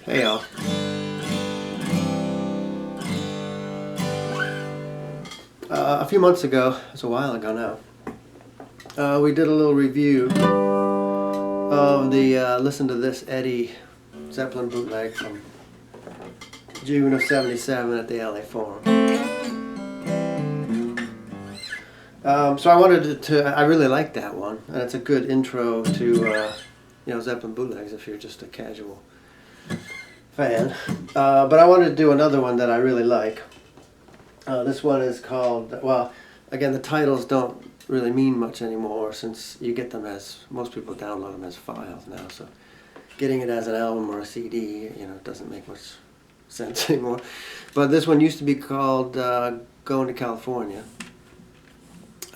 Hey y'all. A few months ago, it's a while ago now, we did a little review of the Listen to This Eddie Zeppelin bootleg from June of '77 at the LA Forum. So I wanted I really like that one, and it's a good intro to Zeppelin bootlegs if you're just a casual fan. But I wanted to do another one that I really like. This one is called, well, again, the titles don't really mean much anymore since you get them as, most people download them as files now, so getting it as an album or a CD, doesn't make much sense anymore. But this one used to be called Going to California.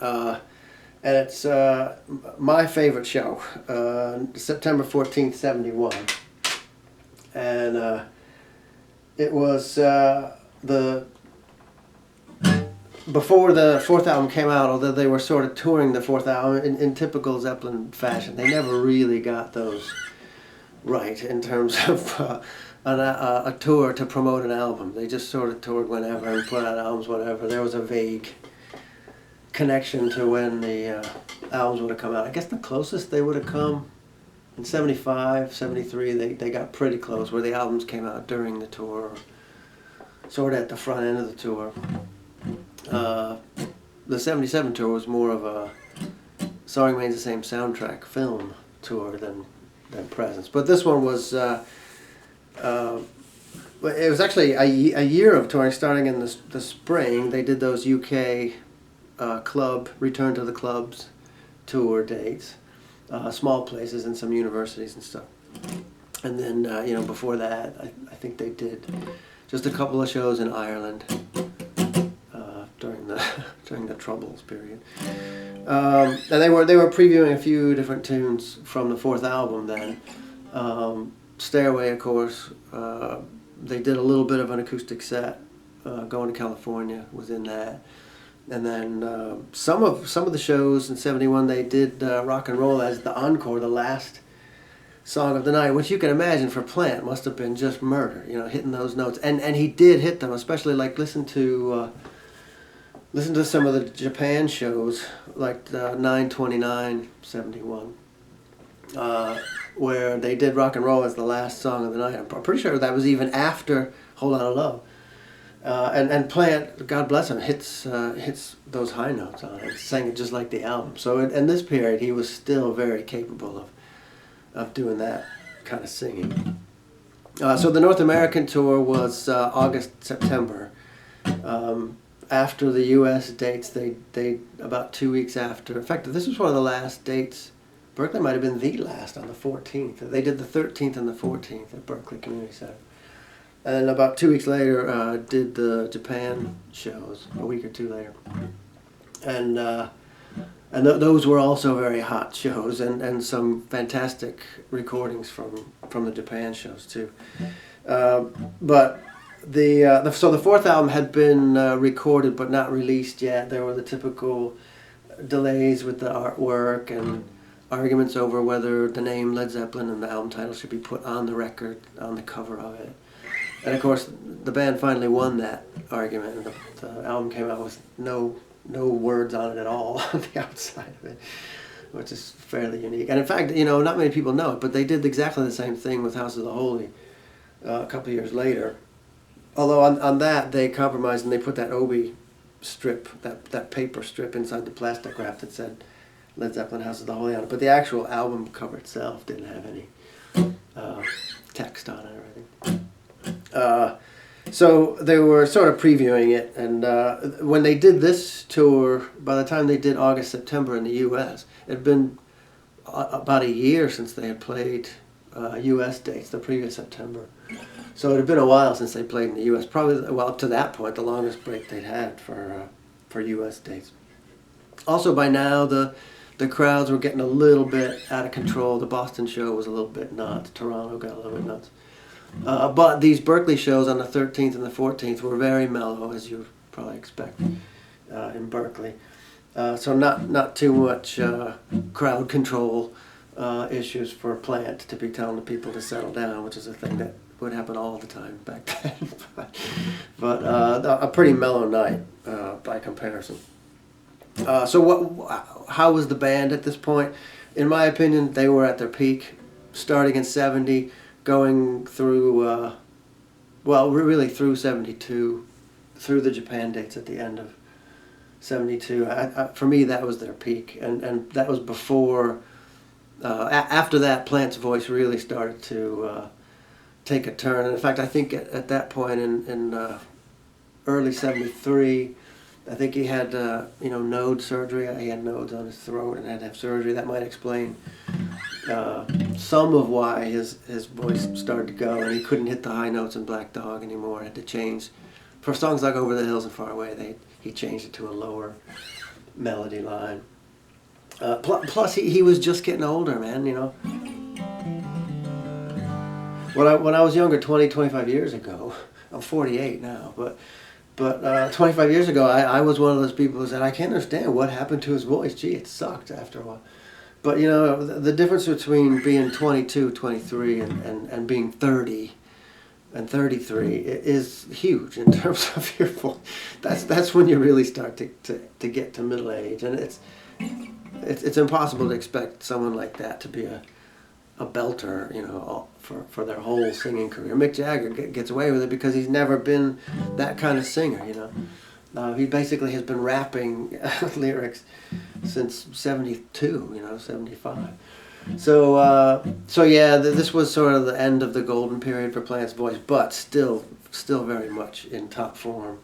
And it's my favorite show, September 14th, '71. And it was before the fourth album came out, although they were sort of touring the fourth album in typical Zeppelin fashion. They never really got those right in terms of a tour to promote an album. They just sort of toured whenever and put out albums whenever. There was a vague connection to when the albums would have come out. I guess the closest they would have come in '75, '73, they got pretty close, where the albums came out during the tour, sort of at the front end of the tour. The '77 tour was more of a Song Remains the Same soundtrack film tour than Presence. But this one was, it was actually a year of touring, starting in the spring. They did those UK club, Return to the Clubs tour dates, small places and some universities and stuff. And then, before that, I think they did just a couple of shows in Ireland during the Troubles period. And they were previewing a few different tunes from the fourth album then. Stairway, of course. They did a little bit of an acoustic set. Going to California was in that. And then some of the shows in '71 they did rock and roll as the encore, the last song of the night, which you can imagine for Plant must have been just murder, hitting those notes. And he did hit them, especially like listen to some of the Japan shows, like 9/29/71, where they did rock and roll as the last song of the night. I'm pretty sure that was even after Whole Lotta Love. And Plant, God bless him, hits those high notes on it, sang it just like the album. So in this period, he was still very capable of doing that kind of singing. So the North American tour was August, September. After the U.S. dates, they about 2 weeks after. In fact, this was one of the last dates. Berkeley might have been the last on the 14th. They did the 13th and the 14th at Berkeley Community Center. And then about 2 weeks later, did the Japan shows, a week or two later. And those were also very hot shows, and some fantastic recordings from the Japan shows too. But so the fourth album had been recorded but not released yet. There were the typical delays with the artwork and arguments over whether the name Led Zeppelin and the album title should be put on the record, on the cover of it. And of course, the band finally won that argument, and the album came out with no words on it at all on the outside of it, which is fairly unique. And in fact, not many people know it, but they did exactly the same thing with House of the Holy a couple of years later. Although on that, they compromised and they put that Obi strip, that paper strip inside the plastic wrap that said Led Zeppelin House of the Holy on it. But the actual album cover itself didn't have any text on it or anything. So they were sort of previewing it, and when they did this tour, by the time they did August, September in the U.S., it had been about a year since they had played U.S. dates, the previous September. So it had been a while since they played in the U.S. Probably, well, up to that point, the longest break they'd had for U.S. dates. Also, by now, the crowds were getting a little bit out of control. The Boston show was a little bit nuts. Toronto got a little bit nuts. But these Berkeley shows on the 13th and the 14th were very mellow, as you probably expect in Berkeley. So not too much crowd control. issues for Plant to be telling the people to settle down, which is a thing that would happen all the time back then. but a pretty mellow night by comparison. How was the band at this point? In my opinion, they were at their peak, starting in 70, going through, really through 72, through the Japan dates at the end of 72. For me, that was their peak, and that was before, after that, Plant's voice really started to take a turn. And in fact, I think at that point in early 73, I think he had, node surgery. He had nodes on his throat and had to have surgery. That might explain some of why his voice started to go, and he couldn't hit the high notes in Black Dog anymore. Had to change. For songs like Over the Hills and Far Away, he changed it to a lower melody line. Plus, he was just getting older, man, you know. When I was younger, 25 years ago, I'm 48 now, but 25 years ago, I was one of those people who said, I can't understand what happened to his voice. Gee, it sucked after a while. But, you know, the difference between being 22, 23, and being 30 and 33 is huge in terms of your voice. That's when you really start to get to middle age. And it's impossible to expect someone like that to be a belter, you know, for their whole singing career. Mick Jagger gets away with it because he's never been that kind of singer, you know. He basically has been rapping lyrics since 72, you know, 75. So yeah, this was sort of the end of the golden period for Plant's voice, but still very much in top form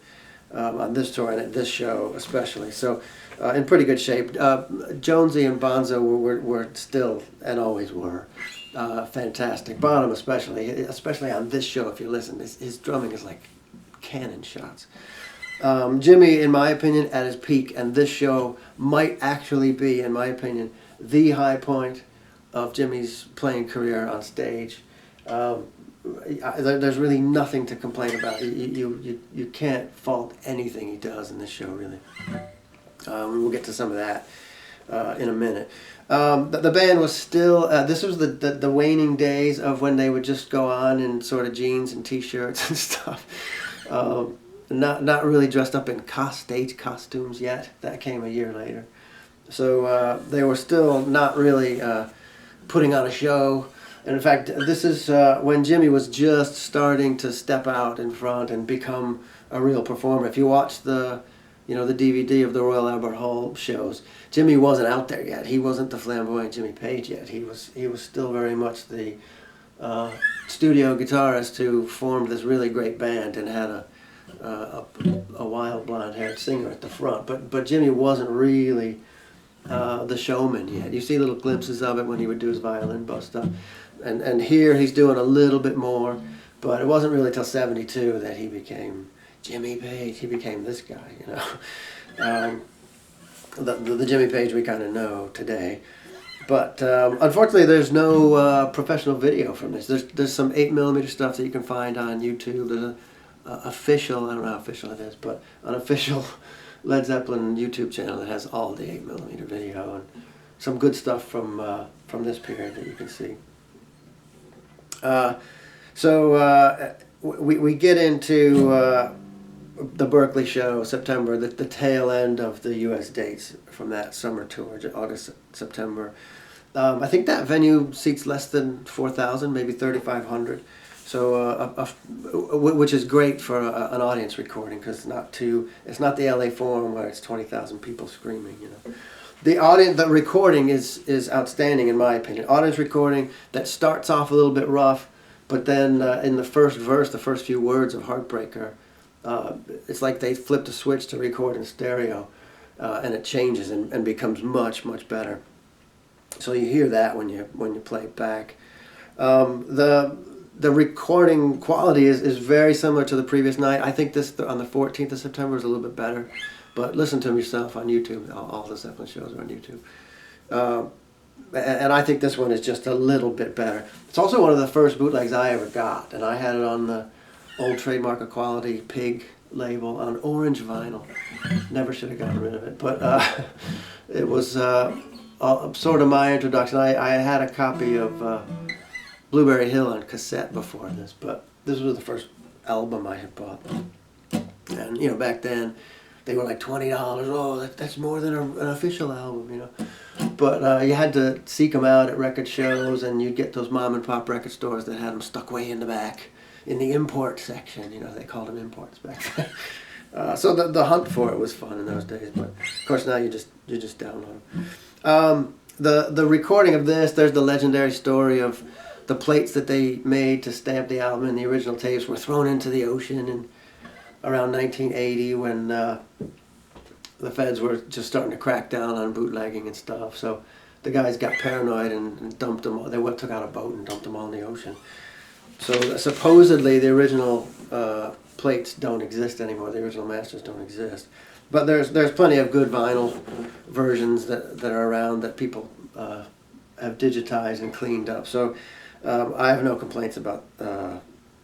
on this tour and at this show especially. So in pretty good shape. Jonesy and Bonzo were still, and always were, fantastic. Bonham especially on this show, if you listen, his drumming is like cannon shots. Jimmy, in my opinion, at his peak, and this show might actually be, in my opinion, the high point of Jimmy's playing career on stage. There's really nothing to complain about. You can't fault anything he does in this show, really. We'll get to some of that in a minute. The band was still, this was the waning days of when they would just go on in sort of jeans and t-shirts and stuff. Not really dressed up in stage costumes yet. That came a year later. So they were still not really putting on a show. And in fact, this is when Jimmy was just starting to step out in front and become a real performer. If you watch the DVD of the Royal Albert Hall shows, Jimmy wasn't out there yet. He wasn't the flamboyant Jimmy Page yet. He was still very much the studio guitarist who formed this really great band and had a wild blonde-haired singer at the front. But Jimmy wasn't really the showman yet. You see little glimpses of it when he would do his violin bow stuff. And here he's doing a little bit more, but it wasn't really till 72 that he became Jimmy Page. He became this guy, you know. The Jimmy Page we kind of know today. But unfortunately, there's no professional video from this. There's some 8mm stuff that you can find on YouTube. There's an official, I don't know how official it is, but an official Led Zeppelin YouTube channel that has all the 8mm video and some good stuff from this period that you can see. We get into the Berkeley show, September, the tail end of the U.S. dates from that summer tour, August, September. I think that venue seats less than 4,000, maybe 3,500. So, which is great for an audience recording because it's not the LA Forum where it's 20,000 people screaming, you know. The recording is outstanding in my opinion. Audience recording that starts off a little bit rough, but then in the first verse, the first few words of Heartbreaker, it's like they flipped a switch to record in stereo, and it changes and becomes much, much better. So you hear that when you play it back. The recording quality is very similar to the previous night. I think this on the 14th of September is a little bit better. But listen to them yourself on YouTube. All the Zeppelin shows are on YouTube. And I think this one is just a little bit better. It's also one of the first bootlegs I ever got. And I had it on the old Trademark of Quality Pig label on orange vinyl. Never should have gotten rid of it. But it was sort of my introduction. I had a copy of Blueberry Hill on cassette before this, but this was the first album I had bought. And you know, back then they were like $20. Oh, that's more than an official album, you know. But you had to seek them out at record shows, and you'd get those mom and pop record stores that had them stuck way in the back, in the import section. You know, they called them imports back then. So the hunt for it was fun in those days. But of course now you just download them. The recording of this, there's the legendary story of the plates that they made to stamp the album and the original tapes were thrown into the ocean in around 1980 when the feds were just starting to crack down on bootlegging and stuff. So the guys got paranoid and dumped them all. They took out a boat and dumped them all in the ocean. So supposedly the original plates don't exist anymore. The original masters don't exist. But there's plenty of good vinyl versions that are around that people have digitized and cleaned up. So I have no complaints about the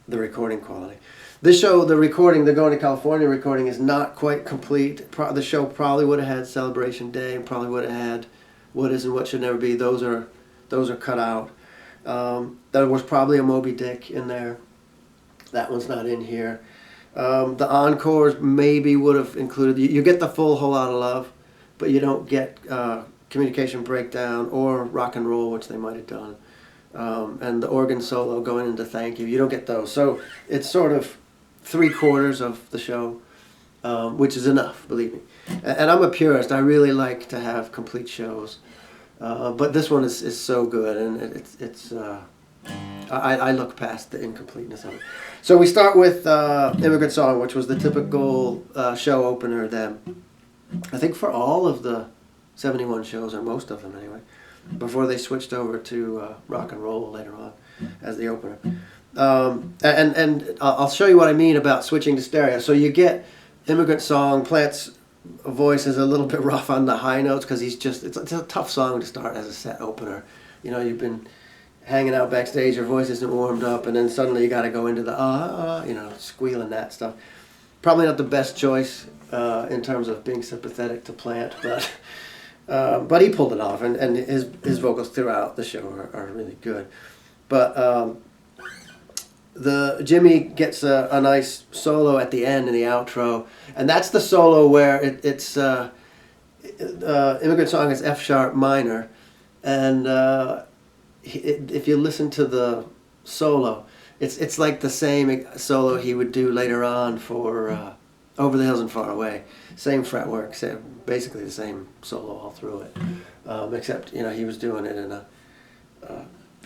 recording quality. This show, the recording, the Going to California recording, is not quite complete. The show probably would have had Celebration Day and probably would have had What Is and What Should Never Be. Those are cut out. There was probably a Moby Dick in there. That one's not in here. The encores maybe would have included. You get the full Whole Lotta Love, but you don't get Communication Breakdown or Rock and Roll, which they might have done. And the organ solo going into Thank You. You don't get those. So it's sort of 3/4 of the show, which is enough, believe me. And I'm a purist. I really like to have complete shows. But this one is so good, and I look past the incompleteness of it. So we start with Immigrant Song, which was the typical show opener then. I think for all of the 71 shows, or most of them anyway, before they switched over to rock and roll later on as the opener. And I'll show you what I mean about switching to stereo. So you get Immigrant Song. Plant's voice is a little bit rough on the high notes because it's a tough song to start as a set opener. You know, you've been hanging out backstage, your voice isn't warmed up, and then suddenly you got to go into the you know, squealing that stuff. Probably not the best choice in terms of being sympathetic to Plant, but he pulled it off, and his vocals throughout the show are really good. But Jimmy gets a nice solo at the end in the outro, and that's the solo where it's Immigrant Song is F sharp minor, and if you listen to the solo, it's like the same solo he would do later on for Over the Hills and Far Away. Same fretwork, basically the same solo all through it, except you know he was doing it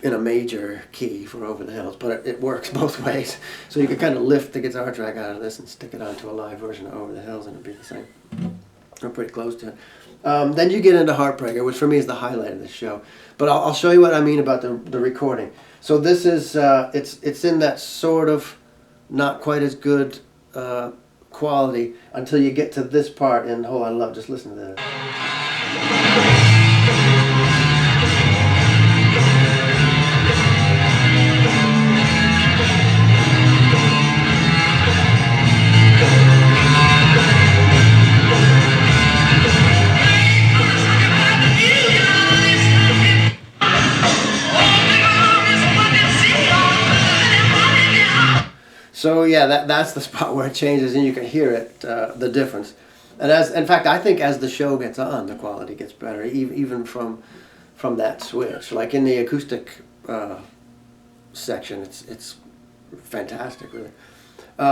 in a major key for Over the Hills, but it works both ways. So you could kind of lift the guitar track out of this and stick it onto a live version of Over the Hills, and it'd be the same, or pretty close to it. Then you get into Heartbreaker, which for me is the highlight of this show. But I'll show you what I mean about the recording. So this is it's in that sort of not quite as good quality until you get to this part in Whole Lotta Love. Just listen to this. So yeah, that's the spot where it changes, and you can hear it, the difference. And in fact, I think as the show gets on, the quality gets better, even from that switch. Like in the acoustic section, it's fantastic, really.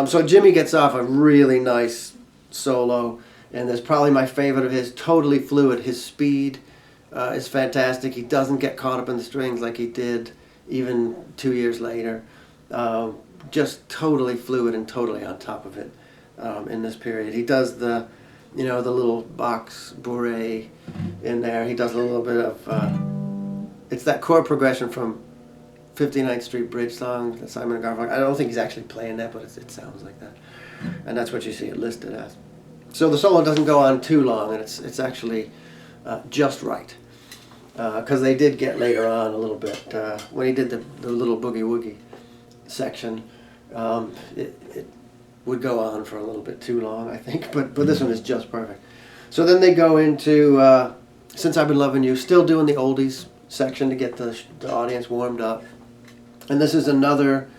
So Jimmy gets off a really nice solo, and there's probably my favorite of his. Totally fluid. His speed is fantastic. He doesn't get caught up in the strings like he did even 2 years later. Just totally fluid and totally on top of it in this period. He does the little box bourrée in there. He does a little bit of, it's that chord progression from 59th Street Bridge song, the Simon & Garfunkel. I don't think he's actually playing that, but it sounds like that. And that's what you see it listed as. So the solo doesn't go on too long, and it's actually just right. Because they did get later on a little bit, when he did the little boogie woogie section, it would go on for a little bit too long, I think, but this one is just perfect. So then they go into Since I've Been Loving You, still doing the oldies section to get the audience warmed up. And this is another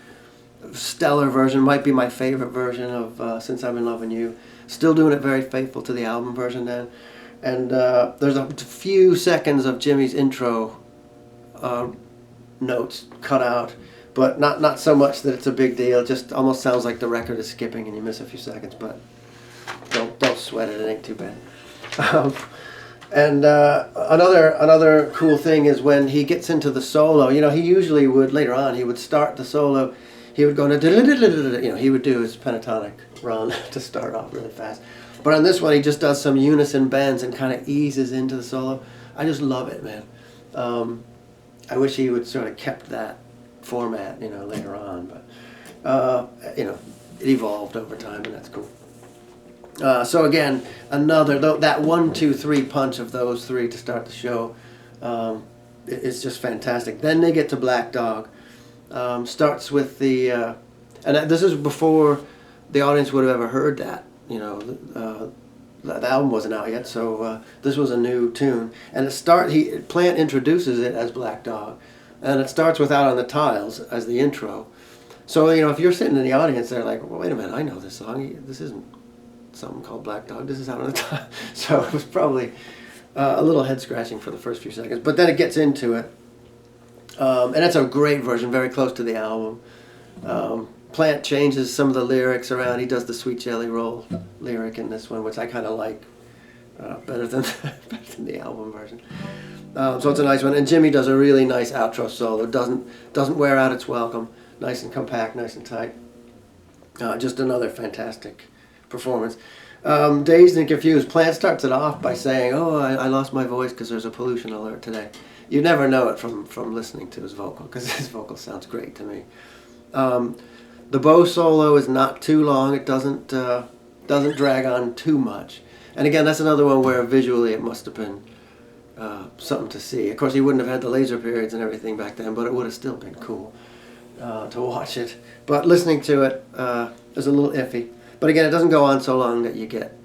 stellar version, might be my favorite version of Since I've Been Loving You. Still doing it very faithful to the album version then. And there's a few seconds of Jimmy's intro notes cut out, but not so much that it's a big deal. It just almost sounds like the record is skipping and you miss a few seconds, but don't sweat it, it ain't too bad. And another cool thing is when he gets into the solo, you know, he usually would, later on, he would start the solo, he would go into, you know, he would do his pentatonic run to start off really fast. But on this one, he just does some unison bends and kind of eases into the solo. I just love it, man. I wish he would sort of kept that format, you know, later on. But, you know, it evolved over time, and that's cool. So again, that 1, 2, 3 punch of those three to start the show, it's just fantastic. Then they get to Black Dog. Starts with the, and this is before the audience would have ever heard that. You know, the album wasn't out yet, so this was a new tune. And Plant introduces it as Black Dog, and it starts with Out on the Tiles as the intro. So, you know, if you're sitting in the audience, they're like, well, wait a minute, I know this song. This isn't something called Black Dog. This is Out on the Tiles. So it was probably a little head scratching for the first few seconds, but then it gets into it. And it's a great version, very close to the album. Plant changes some of the lyrics around. He does the Sweet Jelly Roll lyric in this one, which I kind of like better than the album version. So it's a nice one. And Jimmy does a really nice outro solo. Doesn't wear out its welcome. Nice and compact, nice and tight. Just another fantastic performance. Dazed and Confused. Plant starts it off by saying, "Oh, I lost my voice because there's a pollution alert today." You never know it from listening to his vocal, because his vocal sounds great to me. The bow solo is not too long. It doesn't drag on too much. And again, that's another one where visually it must have been something to see. Of course, he wouldn't have had the laser periods and everything back then, but it would have still been cool to watch it. But listening to it is a little iffy. But again, it doesn't go on so long that you get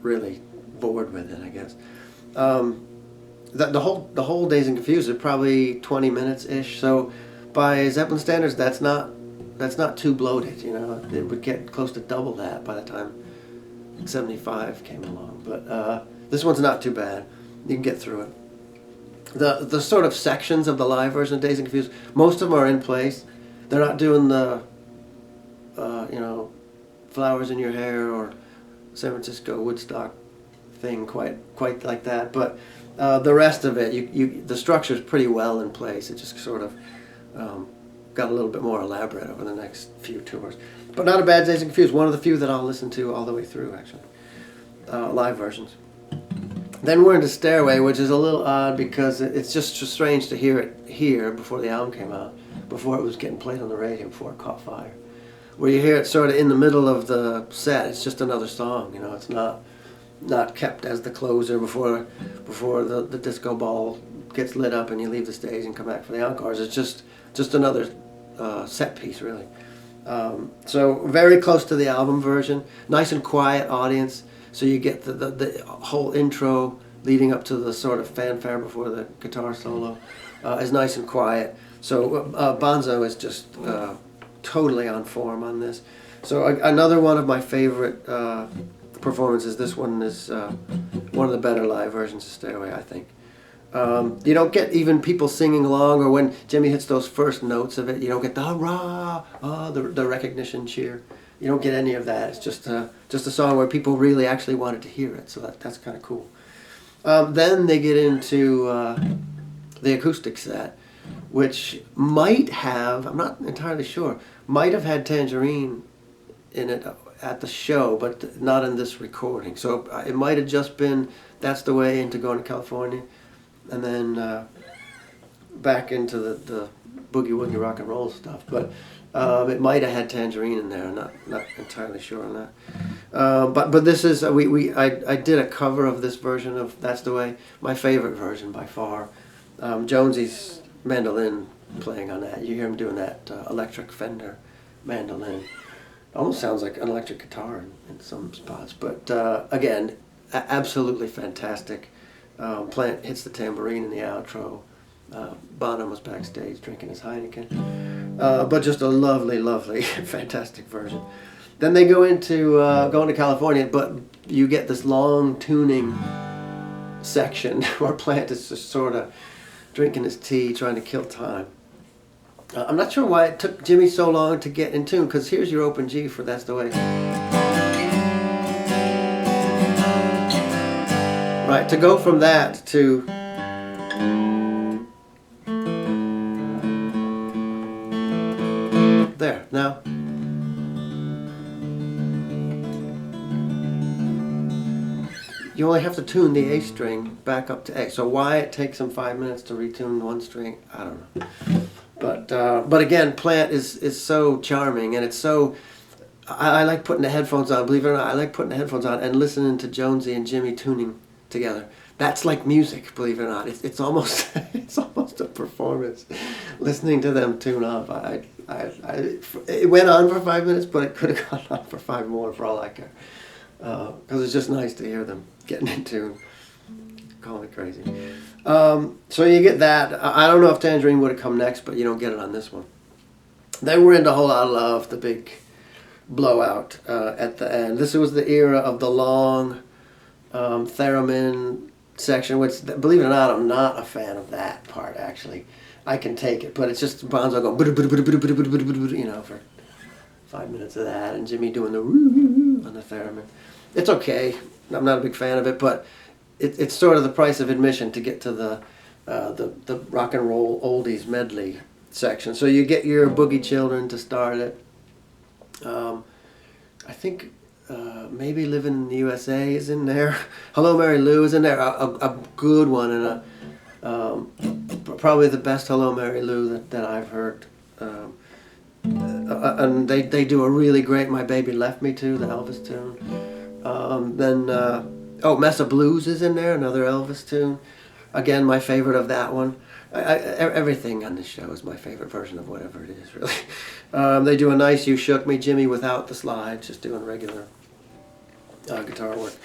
really bored with it, I guess. The whole Dazed and Confused is probably 20 minutes ish. So by Zeppelin standards, that's not too bloated. You know, it would get close to double that by the time 75 came along. But this one's not too bad. You can get through it. The sort of sections of the live version of Dazed and Confused, most of them are in place. They're not doing the you know, Flowers in Your Hair or San Francisco Woodstock thing quite like that. But the rest of it, the structure's pretty well in place. It just sort of got a little bit more elaborate over the next few tours. But not a bad Dazed and Confused. One of the few that I'll listen to all the way through, actually. Live versions. Then we're into Stairway, which is a little odd because it's just strange to hear it here before the album came out, before it was getting played on the radio, before it caught fire. Where you hear it sort of in the middle of the set. It's just another song, you know. It's not kept as the closer before the disco ball gets lit up and you leave the stage and come back for the encores. It's just another set piece, really. So very close to the album version. Nice and quiet audience. So you get the whole intro leading up to the sort of fanfare before the guitar solo is nice and quiet. So Bonzo is just totally on form on this. So another one of my favorite performances. This one is one of the better live versions of Stairway, I think. You don't get even people singing along, or when Jimmy hits those first notes of it, you don't get the hurrah, the recognition cheer. You don't get any of that. It's just a song where people really actually wanted to hear it, so that's kind of cool. Then they get into the acoustic set, which might have, I'm not entirely sure, might have had Tangerine in it at the show, but not in this recording. So it might have just been That's the Way into Going to California, and then back into the boogie woogie rock and roll stuff. But it might have had Tangerine in there. I'm not entirely sure on that. But this is I did a cover of this version of That's the Way. My favorite version by far. Jonesy's mandolin playing on that. You hear him doing that electric Fender mandolin. Almost sounds like an electric guitar in some spots. But again, absolutely fantastic. Plant hits the tambourine in the outro. Bonham was backstage drinking his Heineken. But just a lovely, lovely, fantastic version. Then they go into going to California, but you get this long tuning section where Plant is just sort of drinking his tea, trying to kill time. I'm not sure why it took Jimmy so long to get in tune, because here's your open G for That's the Way. Right, to go from that to there. Now, you only have to tune the A string back up to A. So why it takes him 5 minutes to retune one string, I don't know. But again, Plant is so charming, and it's so. I like putting the headphones on. Believe it or not, I like putting the headphones on and listening to Jonesy and Jimmy tuning together. That's like music. Believe it or not, it's almost it's almost a performance. Listening to them tune up. It went on for 5 minutes, but it could have gone on for 5 more for all I care. Because it's just nice to hear them getting in tune. Calling it crazy. So you get that. I don't know if Tangerine would have come next, but you don't get it on this one. Then we're into A Whole Lot of Love, the big blowout at the end. This was the era of the long theremin section, which, believe it or not, I'm not a fan of that part, actually. I can take it, but it's just Bonzo going, you know, for 5 minutes of that, and Jimmy doing the on the theremin. It's okay. I'm not a big fan of it, but it's sort of the price of admission to get to the rock and roll oldies medley section. So you get your Boogie Children to start it. I think maybe Living in the USA is in there. Hello Mary Lou is in there. A good one, and probably the best Hello Mary Lou that I've heard. And they do a really great My Baby Left Me too, the Elvis tune. Then Mesa Blues is in there, another Elvis tune. Again, my favorite of that one. Everything on this show is my favorite version of whatever it is, really. They do a nice You Shook Me, Jimmy, without the slides, just doing regular guitar work.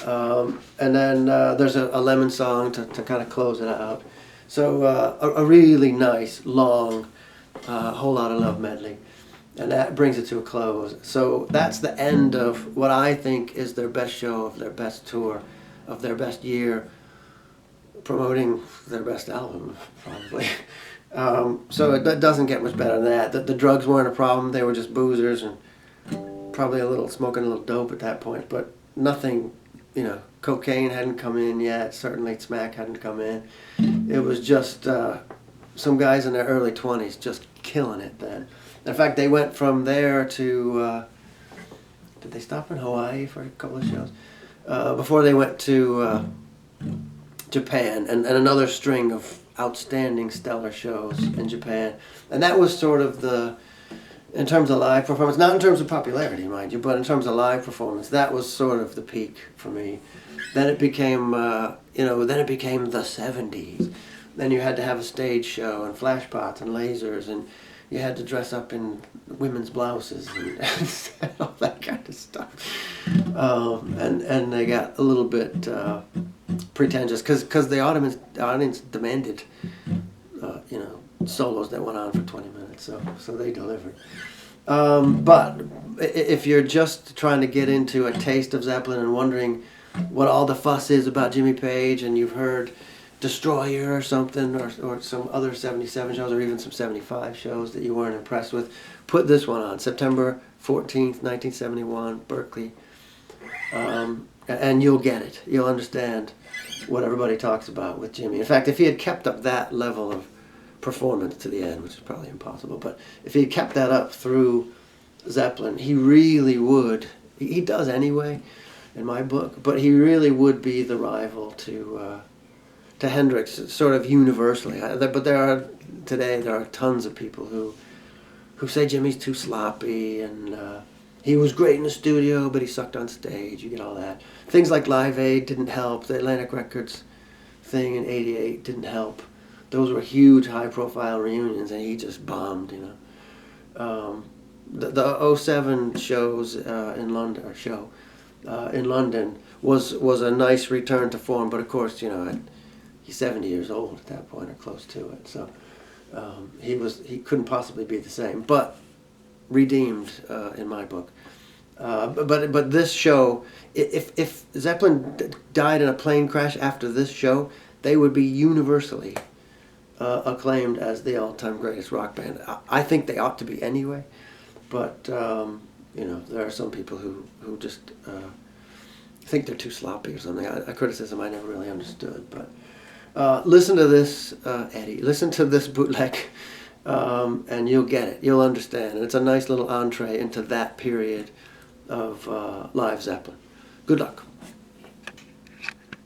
And then there's a Lemon song to kind of close it out. So a really nice, long, Whole Lot of Love medley. And that brings it to a close. So that's the end of what I think is their best show, of their best tour, of their best year, promoting their best album, probably. So it doesn't get much better than that. The drugs weren't a problem. They were just boozers and probably smoking a little dope at that point. But nothing, cocaine hadn't come in yet. Certainly smack hadn't come in. It was just some guys in their early 20s just killing it then. In fact, they went from there to, did they stop in Hawaii for a couple of shows? Before they went to Japan, and another string of outstanding, stellar shows in Japan. And that was sort of in terms of live performance, not in terms of popularity, mind you, but in terms of live performance, that was sort of the peak for me. Then it became, then it became the 70s. Then you had to have a stage show and flashpots and lasers, and you had to dress up in women's blouses and all that kind of stuff. And they got a little bit pretentious because the audience demanded, solos that went on for 20 minutes. So they delivered. But if you're just trying to get into a taste of Zeppelin and wondering what all the fuss is about Jimmy Page, and you've heard Destroyer or something, or some other 77 shows, or even some 75 shows that you weren't impressed with, put this one on. September 14th, 1971, Berkeley. And you'll get it. You'll understand what everybody talks about with Jimmy. In fact, if he had kept up that level of performance to the end, which is probably impossible, but if he had kept that up through Zeppelin, he really would. He does anyway, in my book, but he really would be the rival to Hendrix, sort of universally. But there are tons of people who say Jimmy's too sloppy, and he was great in the studio, but he sucked on stage. You get all that. Things like Live Aid didn't help. The Atlantic Records thing in '88 didn't help. Those were huge, high-profile reunions, and he just bombed. The '07 shows in London, in London was a nice return to form. But of course, he's 70 years old at that point, or close to it. So he couldn't possibly be the same, but redeemed in my book. But this show, if Zeppelin died in a plane crash after this show, they would be universally acclaimed as the all-time greatest rock band. I think they ought to be anyway, but there are some people who just think they're too sloppy or something. A criticism I never really understood. But listen to this, Eddie. Listen to this bootleg, and you'll get it. You'll understand. And it's a nice little entree into that period of live Zeppelin. Good luck.